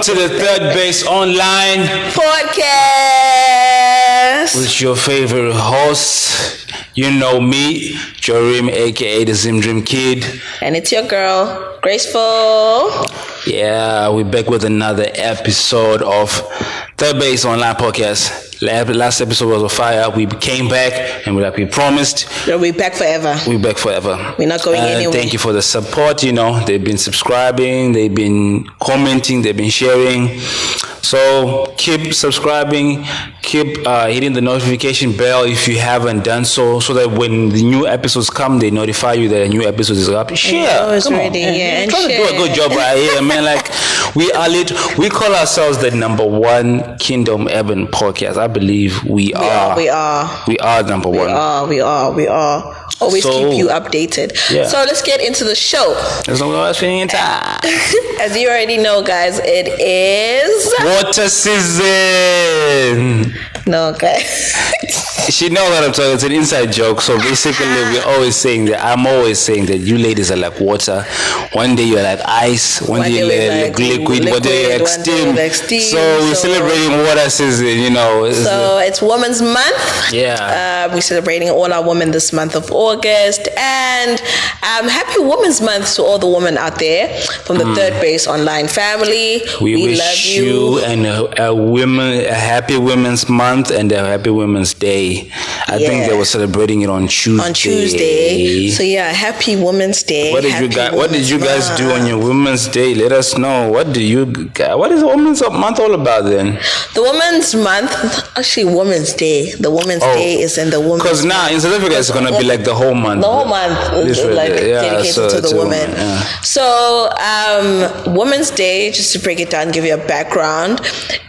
to the Third Base Online podcast with your favorite host. You know me, Jorim, aka the Zim Dream Kid. And it's your girl, Graceful. Yeah, we're back with another episode of Third Base Online podcast. Last episode was a fire. We came back and we promised. We're back forever. We're back forever. We're not going anywhere. Thank you for the support. You know, they've been subscribing, they've been commenting, they've been sharing. So keep subscribing, keep hitting the notification bell if you haven't done so that when the new episodes come, they notify you that a new episode is up. Share. Come ready. On. Yeah, and try to do a good job right here, man. Like we call ourselves the number one Kingdom Urban podcast. I believe we are. We are number one. We are. Always keep you updated. Yeah. So let's get into the show. There's no more spending time. As you already know, guys, it is water season. No, okay. She knows what I'm talking. It's an inside joke. So basically, I'm always saying that you ladies are like water. One day you're like ice. One day you're like liquid. One day you're like steam. So we're celebrating water season. You know. So it's Women's Month. Yeah. We're celebrating all our women this month of August, and happy Women's Month to all the women out there from the Third Base Online family. We wish love you and a happy Women's Month and a happy Women's Day. I think they were celebrating it on Tuesday. So yeah, happy Women's Day. What did you guys do on your Women's Day? Let us know. What is the Women's Month all about then? The Women's Month, actually Women's Day. The Women's Day is in the Women's. Because now in South Africa it's gonna be like the whole month. The whole month is like dedicated to the women. Yeah. So Women's Day, just to break it down, give you a background.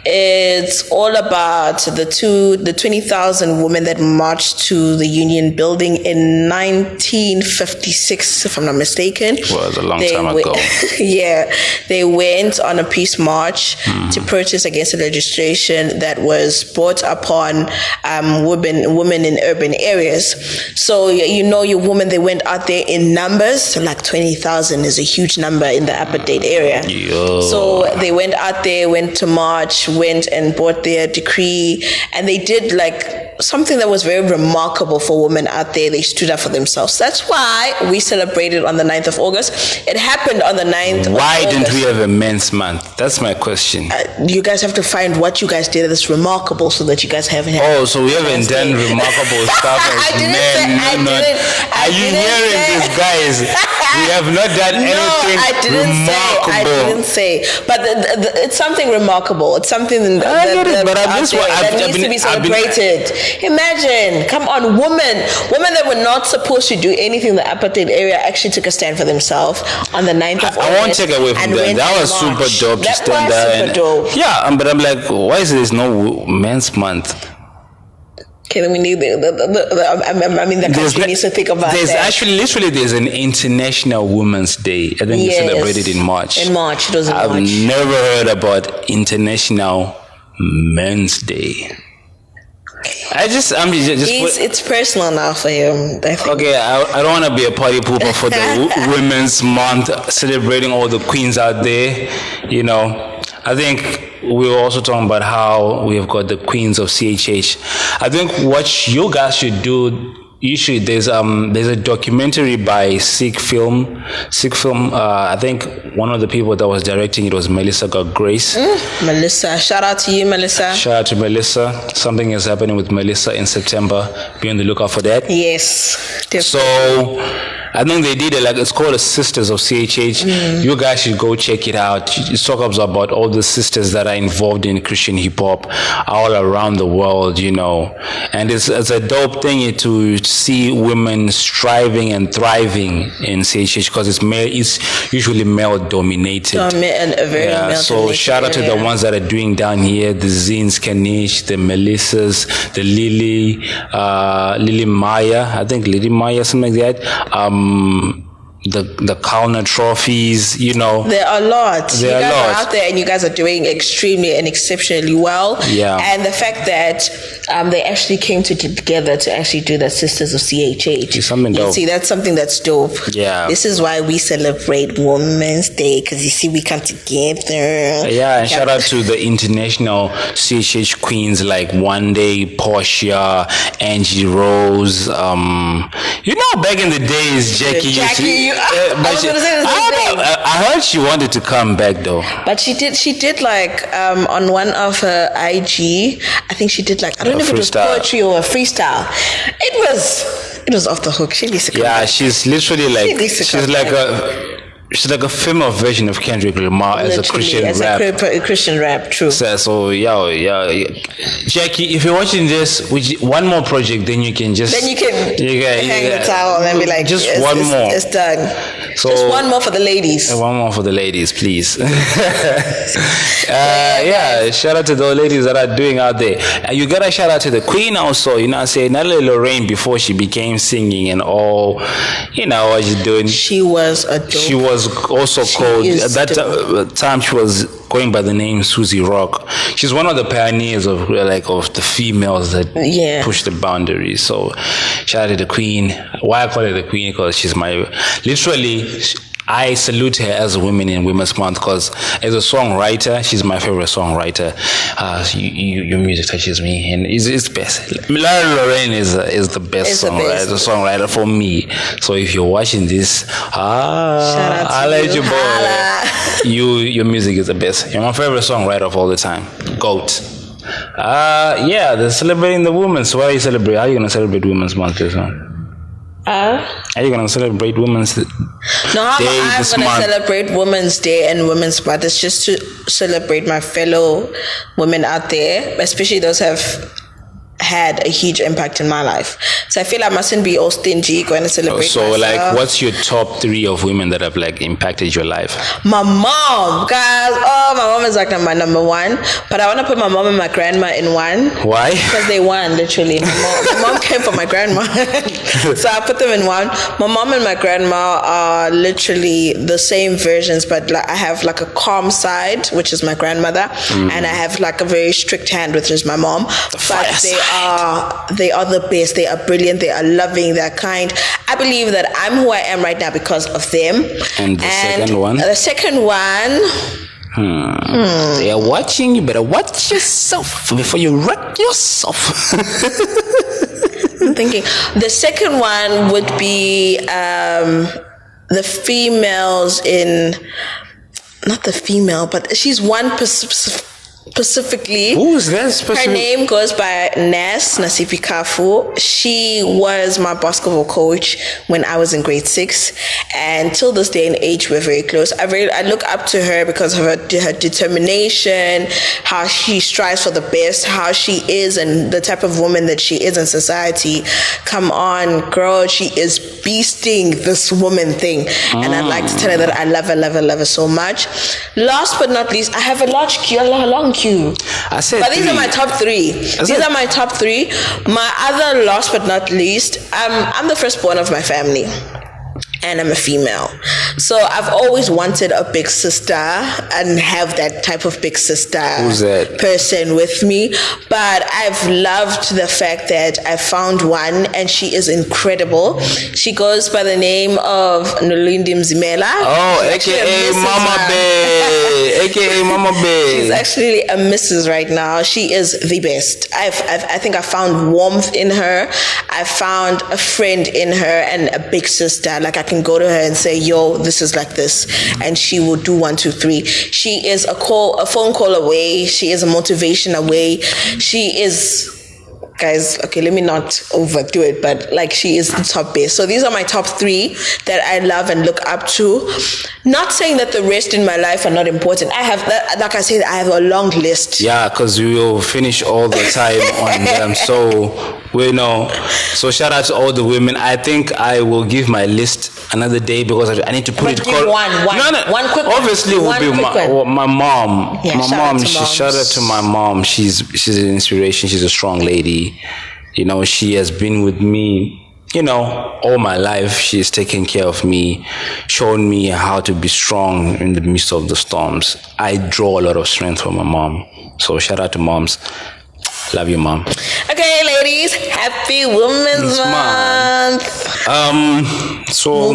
It's all about the 20,000 women that marched to the Union Building in 1956, if I'm not mistaken. Well, it was a long time ago. Yeah, they went on a peace march to protest against the legislation that was brought upon women in urban areas. So your women, they went out there in numbers. So like 20,000 is a huge number in the apartheid area. Yo. So they went out there, went to march, went and bought their decree, and they did like something that was very remarkable for women out there. They stood up for themselves. That's why we celebrated on the 9th of August. It happened on the 9th of August. Why didn't we have a Men's Month? That's my question. You guys have to find what you guys did that's remarkable so that you guys haven't had. Oh, so we haven't done remarkable stuff as men. Are you hearing this, guys? We have not done anything remarkable. I didn't say. But it's something remarkable. It's something that needs to be celebrated. Imagine, come on, women that were not supposed to do anything in the apartheid area actually took a stand for themselves on the 9th of August. I won't take away from that. That was super dope to stand there. Yeah, but I'm like, why is there no Men's Month? Okay, then we need the country needs to think about there's that. There's an International Women's Day. I think it's celebrated in March. In March, it was in March. I've never heard about International Men's Day. It's personal now for him. Okay, I don't want to be a party pooper for the Women's Month, celebrating all the queens out there. You know, I think we were also talking about how we have got the queens of CHH. I think what you guys should do. There's a documentary by Sikh Film. I think one of the people that was directing it was Melissa Grace. Melissa, shout out to you, Melissa. Shout out to Melissa. Something is happening with Melissa in September. Be on the lookout for that. Yes, definitely. So I think they did it, like, it's called the Sisters of CHH. You guys should go check it out. It talks about all the sisters that are involved in Christian hip hop all around the world, you know. And it's a dope thing to see women striving and thriving in CHH because it's usually male dominated. So shout out to the ones that are doing down here, the Zines, Kanish, the Melissas, the Lily Maya, I think Lily Maya, something like that. the Kalner trophies, There are lots. You guys are out there and you guys are doing extremely and exceptionally well. Yeah. And the fact that they actually came together to actually do the Sisters of CHH. It's something dope. See, that's something that's dope. Yeah. This is why we celebrate Women's Day, because you see, we come together. Yeah, and shout out to the international CHH queens like One Day, Portia, Angie Rose. Back in the days, Jackie. I heard she wanted to come back though. But she did like on one of her IG, I think she did like, I don't know if it was poetry or a freestyle. It was off the hook. She needs to come back. She's literally like she's like a female version of Kendrick Lamar as a Christian rap. Christian rap, true. So yeah. Jackie, if you're watching this, one more project, then you can just... Then you can hang the towel and be like, just one more. It's done. So, just one more for the ladies. One more for the ladies, please. Shout out to the ladies that are doing out there. You gotta shout out to the queen also, I say Natalie Lorraine before she became singing and all, what she's doing. She was a dope. She was also called, at that time she was going by the name Susie Rock. She's one of the pioneers of the females that push the boundaries. So shout out to the queen. Why I call her the queen? Because she's I salute her as a woman in Women's Month, because as a songwriter, she's my favorite songwriter. Your music touches me, and it's best. Lara Lorraine is the best songwriter for me. So if you're watching this, I'll let you boy. Your music is the best. You're my favorite songwriter of all the time. GOAT. They're celebrating the women. So what are you celebrating? How are you gonna celebrate Women's Month this one? Are you gonna celebrate Women's Day? No, I'm gonna celebrate Women's Day and Women's Month. It's just to celebrate my fellow women out there, especially those who have had a huge impact in my life. So I feel I mustn't be all stingy going to celebrate myself. What's your top 3 of women that have impacted your life? My mom, guys. My mom is my number 1, but I want to put my mom and my grandma in 1. Why? Because they won, literally. My mom came from my grandma. So I put them in 1. My mom and my grandma are literally the same versions, but I have a calm side, which is my grandmother, and I have a very strict hand, which is my mom. They are the best. They are brilliant. They are loving. They are kind. I believe that I'm who I am right now because of them. And the second one? The second one... They are watching. You better watch yourself before you wreck yourself. I'm thinking. The second one would be the females in... Not the female, but she's one specifically. Who is that specific? Her name goes by Nasipi Kafu. She was my basketball coach when I was in grade 6, and till this day and age we're very close. I look up to her because of her determination, how she strives for the best, how she is, and the type of woman that she is in society. Come on, girl, she is beasting this woman thing, and I'd like to tell her that I love her so much. Last but not least, I have a long queue. I said, but these are my top 3. These are my top 3. My other last but not least, I'm the firstborn of my family, and I'm a female. So I've always wanted a big sister and have that type of big sister person with me. But I've loved the fact that I found one, and she is incredible. She goes by the name of Nolindi Mzimela. Oh, aka Mama Bay. Aka Mama Bay. She's actually a Mrs. right now. She is the best. I think I found warmth in her. I found a friend in her and a big sister. I can go to her and say, yo, this is like this, and she will do 1, 2, 3. She is a phone call away. She is a motivation away. She is, guys, okay, let me not overdo it, but she is the top best. So these are my top 3 that I love and look up to. Not saying that the rest in my life are not important. I have, like I said, I have a long list. Yeah, because we will finish all the time on them. So we know. So shout out to all the women. I think I will give my list another day because I need to put it. One quick. Obviously, will be my mom. Yeah, my mom. Shout out to my mom. She's an inspiration. She's a strong lady. She has been with me all my life she's taken care of me, shown me how to be strong in the midst of the storms. I draw a lot of strength from my mom. So shout out to moms. Love you, mom. Okay, ladies, happy Women's Month. So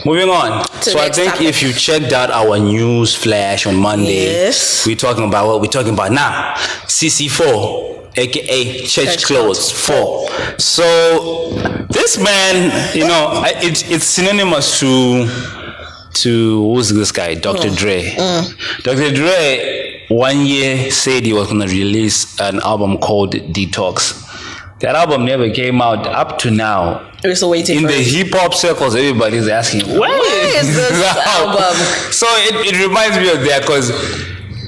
moving on. So I think topic. if you checked out our news flash on Monday, yes, we're talking about what we're talking about now. CC4, aka Church Clothes 4. So this man, it's synonymous to who's this guy? Dr. Dre. Dr. Dre 1 year said he was going to release an album called Detox. That album never came out up to now. We're still waiting. In the hip hop circles, everybody's asking, where is this album? So it reminds me of that because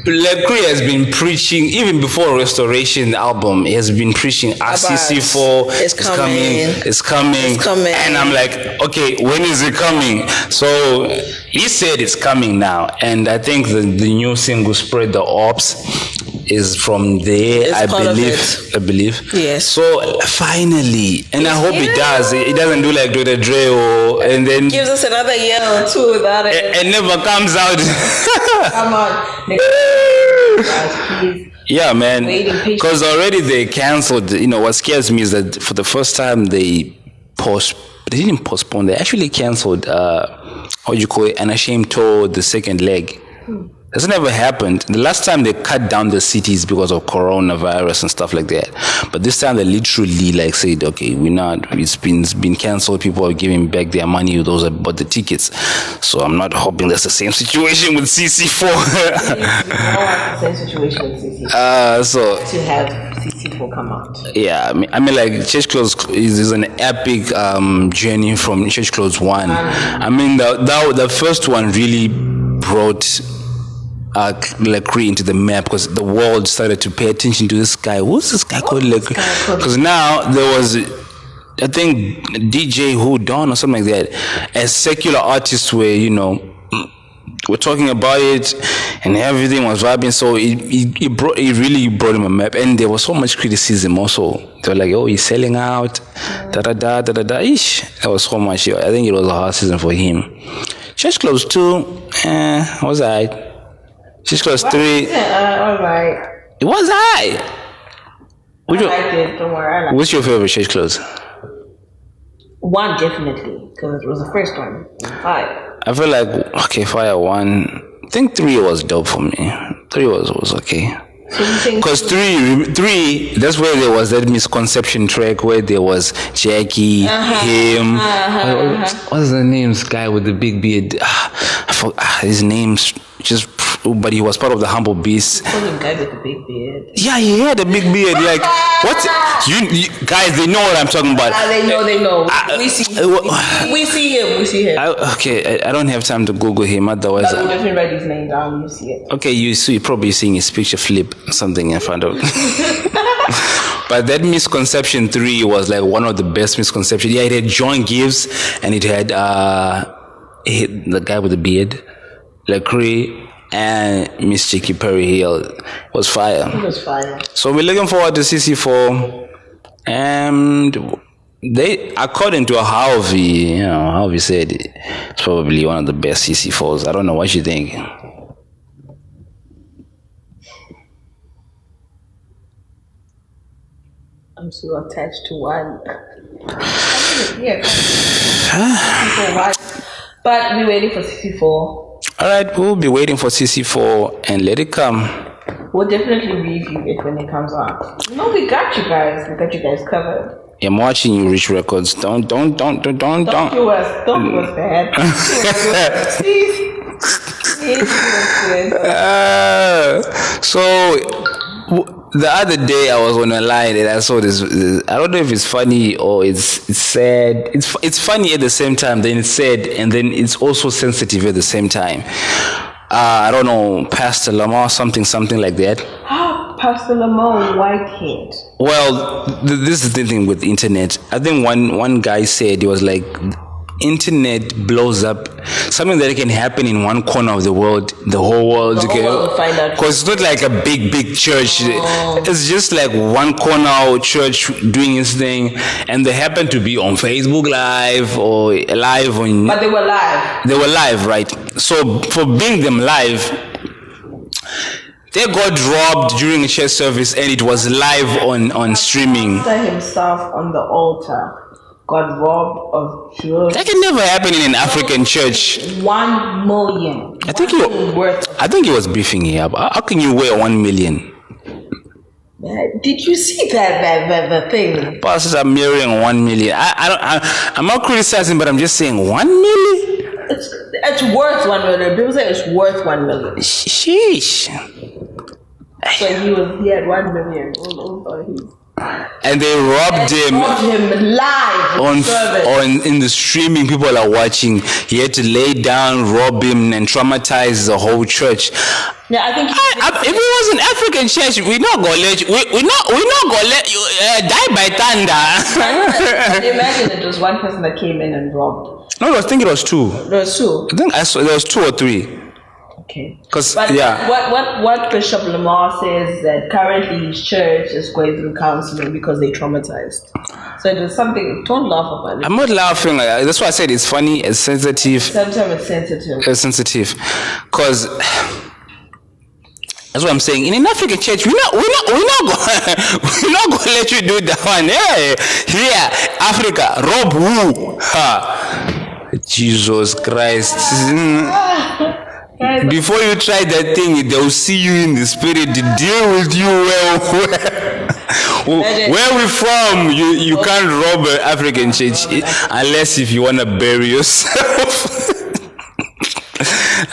Lecrae has been preaching, even before Restoration album, he has been preaching CC4 is coming. And I'm like, okay, when is it coming? So he said it's coming now. And I think the new single, Spread the Ops, is from there, I believe. Yes. So finally, and I hope it does. It doesn't do like Dr. Dre and then gives us another year or two without it. It never comes out. Come on. Guys, please. Yeah, man. Because already they canceled. What scares me is that for the first time they didn't postpone. They actually canceled. An Ashamed tour, the second leg. That's never happened. The last time they cut down the cities because of coronavirus and stuff like that. But this time they literally said, okay, it's been cancelled. People are giving back their money. Those that bought the tickets. So I'm not hoping that's the same situation with CC4. Same situation with CC4. So to have CC4 come out. Yeah, I mean Church Clothes is an epic journey from Church Clothes 1. I mean the first one really brought Lecrae into the map because the world started to pay attention to this guy. Who's this guy called Lecrae? Because now there was, I think, DJ Don or something like that. As secular artists were, we're talking about it and everything was vibing. So it really brought him a map. And there was so much criticism also. They were like, oh, he's selling out. Ish. There was so much. I think it was a hard season for him. Church Clothes 2, was alright. Church Clothes 3. Alright. It was high. I liked it. Don't worry. What's your favorite Church Clothes? 1 definitely, because it was the first one. 5. I feel like Fire 1. I think 3 was dope for me. 3 was okay. Because 3, that's where there was that misconception track where there was Jackie, him. What's the name? This guy with the big beard. I forgot his name's just. But he was part of the Humble Beast. Call him guy with the big beard. Yeah, he had a big beard. Like what? You guys, they know what I'm talking about. They know. We see him. I don't have time to Google him. Otherwise, we'll definitely write his name down. You see it. Okay, you probably seeing his picture flip something in front of. But that misconception 3 was like one of the best misconceptions. Yeah, it had John Gibbs and it had the guy with the beard, Lecrae, and Miss Chicky Perry Hill. It was fire. So we're looking forward to CC4. And they, according to Harvey said it's probably one of the best CC4s. I don't know what you think. I'm so attached to one. But we're waiting for CC4. Alright, we'll be waiting for CC4 and let it come. We'll definitely review it when it comes out. No, we got you guys. We got you guys covered. I'm watching you, Rich Records. Don't do us. Don't do us bad. Please. So the other day I was on a line and I saw this. I don't know if it's funny or it's sad. It's funny at the same time. Then it's sad and then it's also sensitive at the same time. I don't know, Pastor Lamar, something like that. Pastor Lamar Whitehead. Well, this is the thing with the internet. I think one guy said he was like, internet blows up, something that can happen in one corner of the world, the whole world, The whole world will find out. because it's not like a big church. It's just like one corner church doing its thing, and they happen to be on Facebook Live or live on. But they were live. They were live, right? So for being them live, they got robbed during a church service, and it was live on streaming. Pastor himself on the altar got robbed of jewels. That can never happen in an African church. 1 million. I think he was beefing here. How can you weigh 1 million? Did you see the thing? Pastors are mirroring 1 million. I'm not criticizing, but I'm just saying 1 million. It's worth 1 million. People say it's worth 1 million. Sheesh. So he had 1 million. And they robbed him live in the streaming. People are watching. He had to lay down, rob him, and traumatize the whole church. Yeah, I think if it was an African church, we're not gonna let you. We're not gonna let you die by thunder. Imagine it was one person that came in and robbed. No, I think it was two. There was two. I think there was 2 or 3. Okay. But yeah. What Bishop Lamar says that currently his church is going through counseling because they traumatized. So it was something. Don't laugh about it. I'm not laughing. That's why I said it's funny. It's sensitive. Sometimes it's sensitive. It's sensitive, because that's what I'm saying. In an African church, we're not gonna let you do that one. Hey, here, Africa, rob who? Ha, Jesus Christ. Before you try that thing, they'll see you in the spirit to deal with you where we from. You can't rob an African church unless if you want to bury yourself.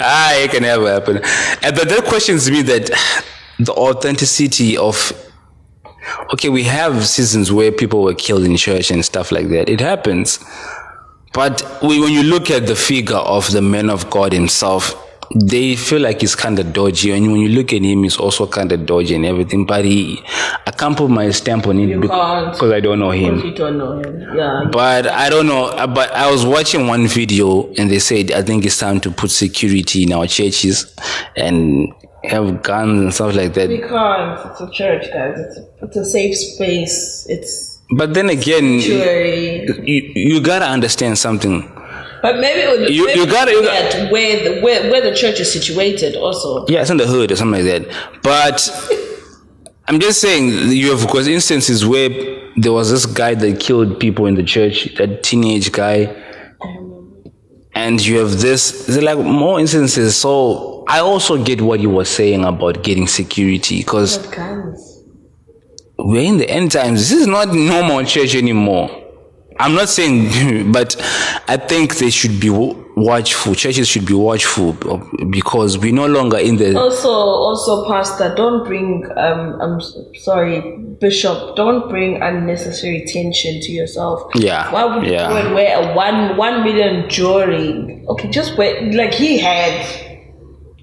It can never happen. But that questions me that the authenticity of, okay, we have seasons where people were killed in church and stuff like that. It happens. But when you look at the figure of the man of God himself, they feel like he's kind of dodgy, and when you look at him, he's also kind of dodgy and everything. But I can't put my stamp on it because I don't know him. You don't know him, yeah. But I don't know. But I was watching one video, and they said, I think it's time to put security in our churches and have guns and stuff like that. Because it's a church, guys. It's a safe space. But then again, you gotta understand something. But maybe you got where the church is situated also. Yeah, it's in the hood or something like that. But I'm just saying, you have because instances where there was this guy that killed people in the church, that teenage guy, and you have this. There's like more instances. So I also get what you were saying about getting security, because we're in the end times. This is not normal church anymore. I'm not saying, but I think they should be watchful. Churches should be watchful, because we're no longer in the. Also, Pastor, don't bring. I'm sorry, Bishop. Don't bring unnecessary tension to yourself. Yeah. Why would you wear a 1 million jewelry? Okay, just wear like he had.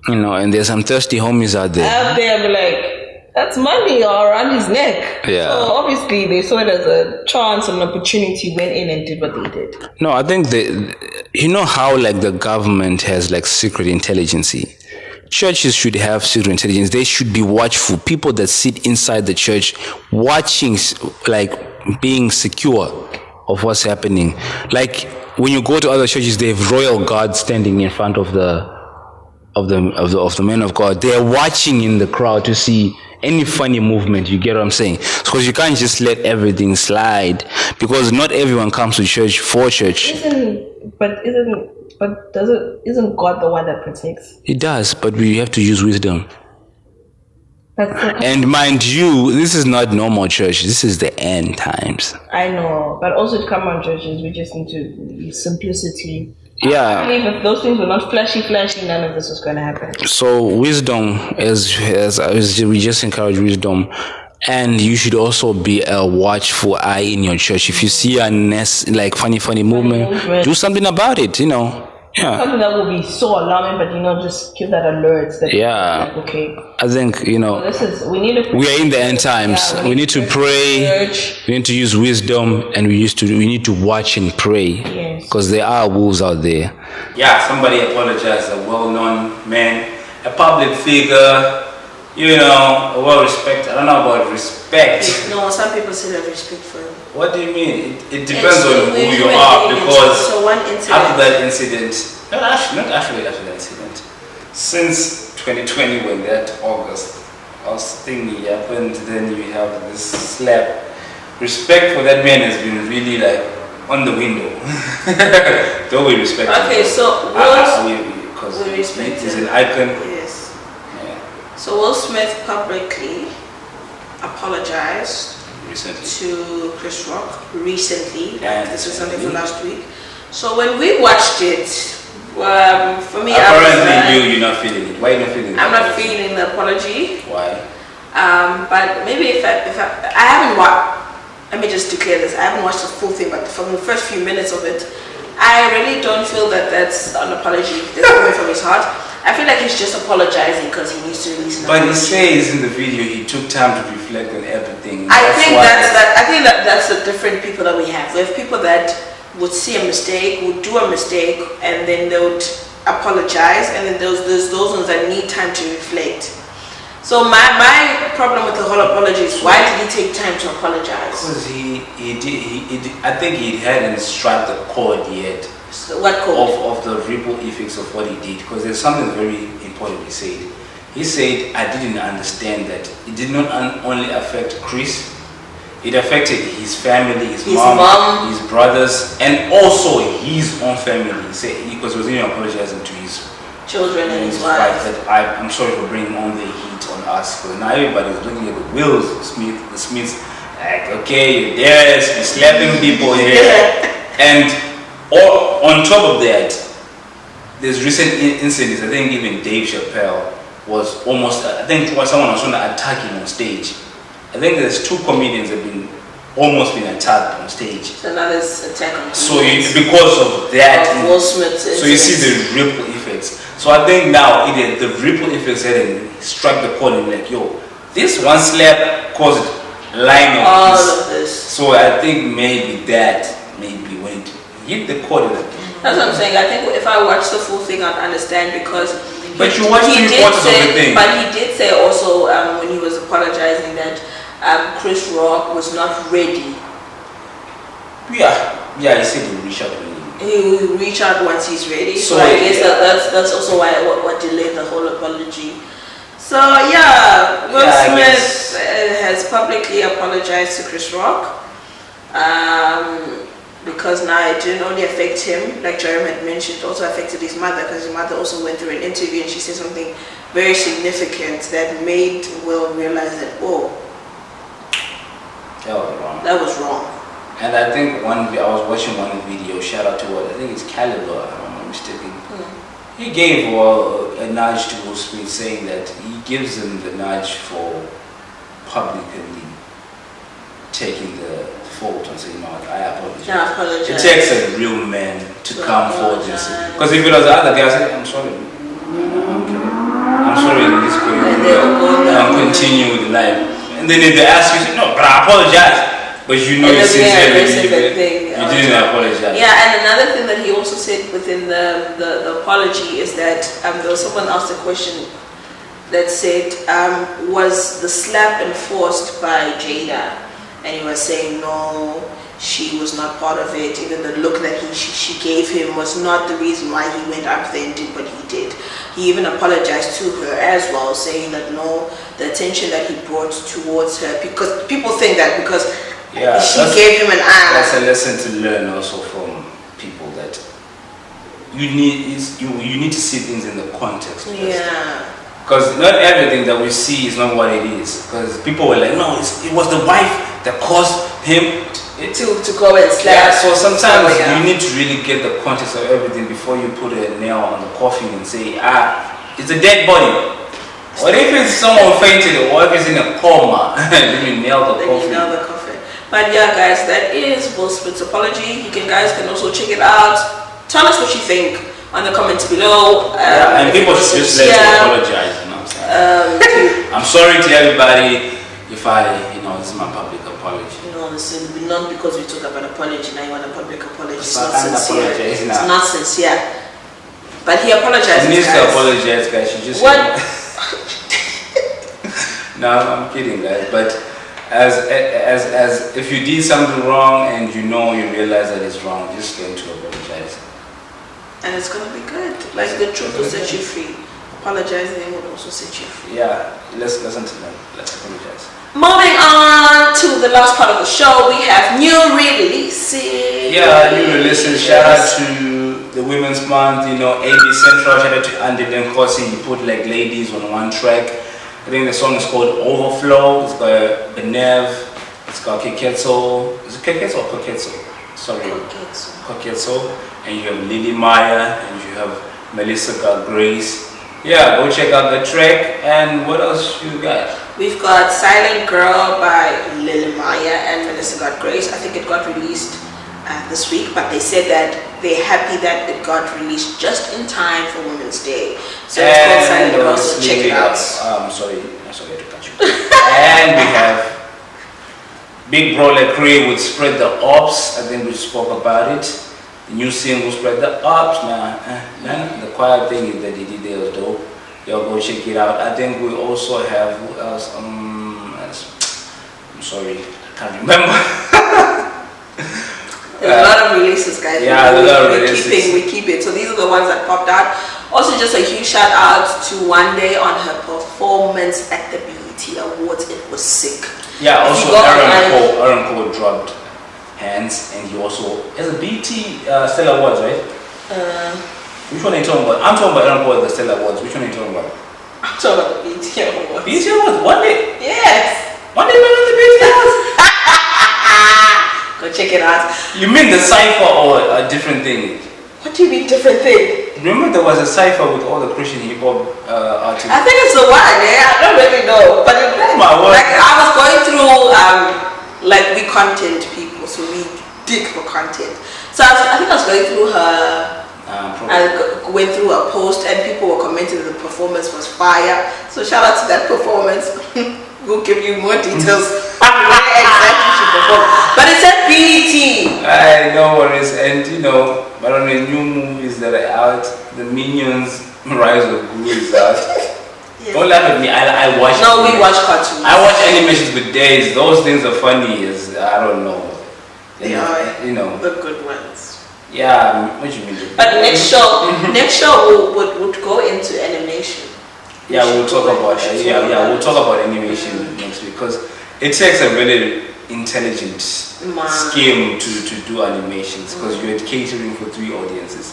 And there's some thirsty homies out there. Out there, like. That's money around his neck. Yeah. So obviously they saw it as a chance and an opportunity, went in and did what they did. No, I think how like the government has like secret intelligence. Churches should have secret intelligence. They should be watchful. People that sit inside the church watching, like being secure of what's happening. Like when you go to other churches, they have royal guards standing in front of the men of God. They're watching in the crowd to see any funny movement. You get what I'm saying? Because you can't just let everything slide, because not everyone comes to church for church. Isn't God the one that protects? It does, but we have to use wisdom. And mind you, this is not normal church. This is the end times. I know, but also to come on churches, we just need to simplicity. Yeah. I believe if those things were not flashy, none of this was going to happen. So wisdom, as we just encourage wisdom, and you should also be a watchful eye in your church. If you see a funny movement, do something about it. Yeah. Something that will be so alarming, but just give that alert that Yeah. like, okay. I think, We need to. we are in the end times. Yeah, we need to pray. research. We need to use wisdom, and we need to watch and pray. Yes. Because there are wolves out there. Yeah, somebody apologized, a well-known man, a public figure, a well-respected. I don't know about respect. No, some people say that respect for him. What do you mean? It depends on who you are, because after that incident, not actually after that incident, since 2020 when that August thingy happened, then you have this slap. Respect for that man has been really like on the window. Don't we respect him? Okay, so because we respect he's him. an icon. Yes. Yeah. So Will Smith publicly apologized Recently. to Chris Rock recently. Yeah, this was something from last week. So when we watched it, for me, apparently you're not feeling it. Why are you not feeling it? I'm not feeling the apology. Why? But maybe if I haven't watched. Let me just declare this. I haven't watched the full thing, but from the first few minutes of it, I really don't feel that that's an apology. That's coming from his heart. I feel like he's just apologizing because he needs to release an apology. But he says in the video he took time to reflect on everything. I think that's the different people that we have. We have people that would see a mistake, would do a mistake, and then they would apologize, and then there's those ones that need time to reflect. So my problem with the whole apology is, why did he take time to apologize? Because he did. I think he hadn't struck the chord yet. So what chord? Of the ripple effects of what he did. Because there's something very important he said. He said, I didn't understand that it did not only affect Chris, it affected his family, his mom, his brothers, and also his own family. He said, because he was even apologizing to his children and his wife. That I'm sorry for bringing on the heat on us. Because now everybody's looking at the Will Smiths, like, okay, yes, he's slapping people here. And on top of that, there's recent incidents. I think even Dave Chappelle was almost, someone was trying to attack him on stage. I think there's 2 comedians that have almost been attacked on stage. So now there's attack on So because of that, Will Smith. So you see the ripple effects. So I think now the ripple effects hadn't struck the chord and like, yo, this one slap caused line of all of this. So I think maybe when it hit the chord. That's what I'm saying. I think if I watch the full thing, I'd understand, because. But you watched 3/4 of the thing. But he did say also when he was apologizing that Chris Rock was not ready. Yeah, he said he'll reach out when he will reach out once he's ready. So I guess that's also why what delayed the whole apology. So yeah, Will Smith has publicly apologized to Chris Rock. Because now it didn't only affect him, like Jeremy had mentioned, it also affected his mother, because his mother also went through an interview and she said something very significant that made Will realize that, oh, that was wrong. And I think I was watching one video, shout out to I think it's Caliber, if I'm not mistaken. He gave a nudge to Will Smith, saying that he gives him the nudge for publicly taking the fault and saying, no, I apologize. It takes a real man to come forward and say, because if it was the other guy, I said, I'm sorry. I'm sorry, this and continue with life. And then if they ask you, say, no, but I apologize. But you know it's sincere, you didn't apologize. Yeah, and another thing that he also said within the apology is that there was someone asked a question that said, was the slap enforced by Jada? And he was saying, no, she was not part of it. Even the look that she gave him was not the reason why he went up there and did what he did. He even apologized to her as well, saying that no, the attention that he brought towards her, because people think that because she gave him an eye. That's a lesson to learn also from people, that you need to see things in the context. Yeah. Because not everything that we see is not what it is. Because people were like, no, it was the wife that caused him to go and slap. Yeah, so sometimes you need to really get the context of everything before you put a nail on the coffin and say, it's a dead body. What if it's someone fainted, or if it's in a coma? Then you nail the coffin. But yeah, guys, that is Will Smith's apology. You guys can also check it out. Tell us what you think. on the comments below. And people should just let you apologize. You know what I'm saying? I'm sorry to everybody if this is my public apology. No, listen, not because we talk about apology. Now you want a public apology. It's not sincere. It's not sincere. But he apologizes. He needs to apologize, guys. You just what? No, I'm kidding, guys. But as if you did something wrong and you realize that it's wrong, just learn to apologize. And it's gonna be good. Like the truth will set you free. Apologizing will also set you free. Yeah, let's listen to them. Let's apologize. Moving on to the last part of the show, we have new releases. Yeah, new releases. Shout out to the Women's Month. AB Central. Shout out to Andy Denkosi. He put like ladies on one track. I think the song is called Overflow. It's got Benev. It's got Keketso. Is it Keketso or Koketso? Sorry. Koketso. And you have Lily Maya. And you have Melissa got Grace. Yeah, go check out the track. And what else you got? We've got Silent Girl by Lily Maya and Melissa got Grace. I think it got released this week, but they said that they're happy that it got released just in time for Women's Day. So it's called Silent Girl, so check it out. Sorry to cut you. And we have Big Bro Lecrae with Spread the Ops. I think we spoke about it. The new single Spread the Ops, man. The choir thing that he did there was dope. Y'all go check it out. I think we also have, who else? I'm sorry, I can't remember. There's a lot of releases, guys. Yeah, a lot of releases. We keep it. So these are the ones that popped out. Also, just a huge shout out to One Day on her performance at the BET Awards. It was sick. Yeah, also Aaron Cole dropped Hands, and he also has a BET Stella Awards, right? Which one are you talking about? I'm talking about Aaron Cole at the Stella Awards. Which one are you talking about? I'm talking about the BET Awards. BET Awards? One day? Yes. One day went on the BET Awards. Go check it out. You mean the cypher or a different thing? What do you mean different thing? Remember there was a cypher with all the Christian hip hop artists? I think it's the one, I don't really know. But like I was going through like we content people, so we dig for content. So I think I was going through her. I went through a post and people were commenting that the performance was fire. So shout out to that performance. We'll give you more details where exactly she performed. But it's at BET. I know what it is, and but on the new movies that are out, the Minions Rise of Gru is out. Yes. Don't laugh at me. I watch. No, we watch cartoons. I watch animations with days. Those things are funny. I don't know. They are. The good ones. Yeah, what do you mean? But next show would go into animation. Yeah, we'll talk about we'll talk about animation next week because it takes a really intelligent scheme to do animations because you're catering for 3 audiences.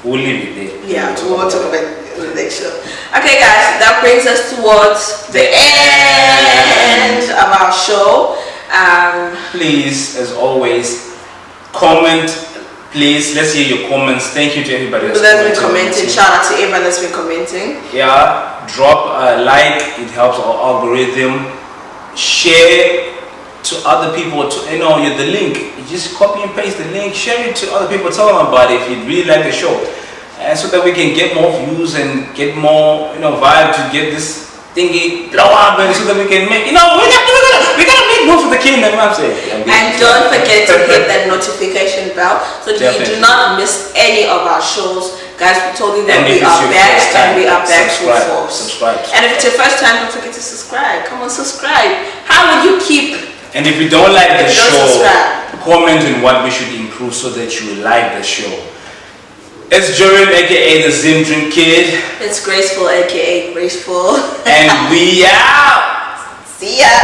We'll leave it there. Yeah, we'll talk about it in the next show. Okay, guys, that brings us towards the end of our show. Please, as always, comment. Please, let's hear your comments. Thank you to everybody that's been commenting. Shout out to everyone that's been commenting. Yeah, drop a like. It helps our algorithm. Share to other people. The link. You just copy and paste the link. Share it to other people. Tell them about it if you really like the show, and so that we can get more views and get more vibe to get this thingy blow up, and so that we can make we gotta make more for the kingdom. I'm saying. And don't forget to hit that notification bell so that you do not miss any of our shows. Guys, we told you that we are back and we are back full force. Subscribe. And if it's your first time, don't forget to subscribe. Come on, subscribe. How will you keep? And if you don't like the show, comment on what we should improve so that you like the show. It's Jordan, aka the Zim Drink Kid. It's Graceful, aka Graceful. And we out. See ya.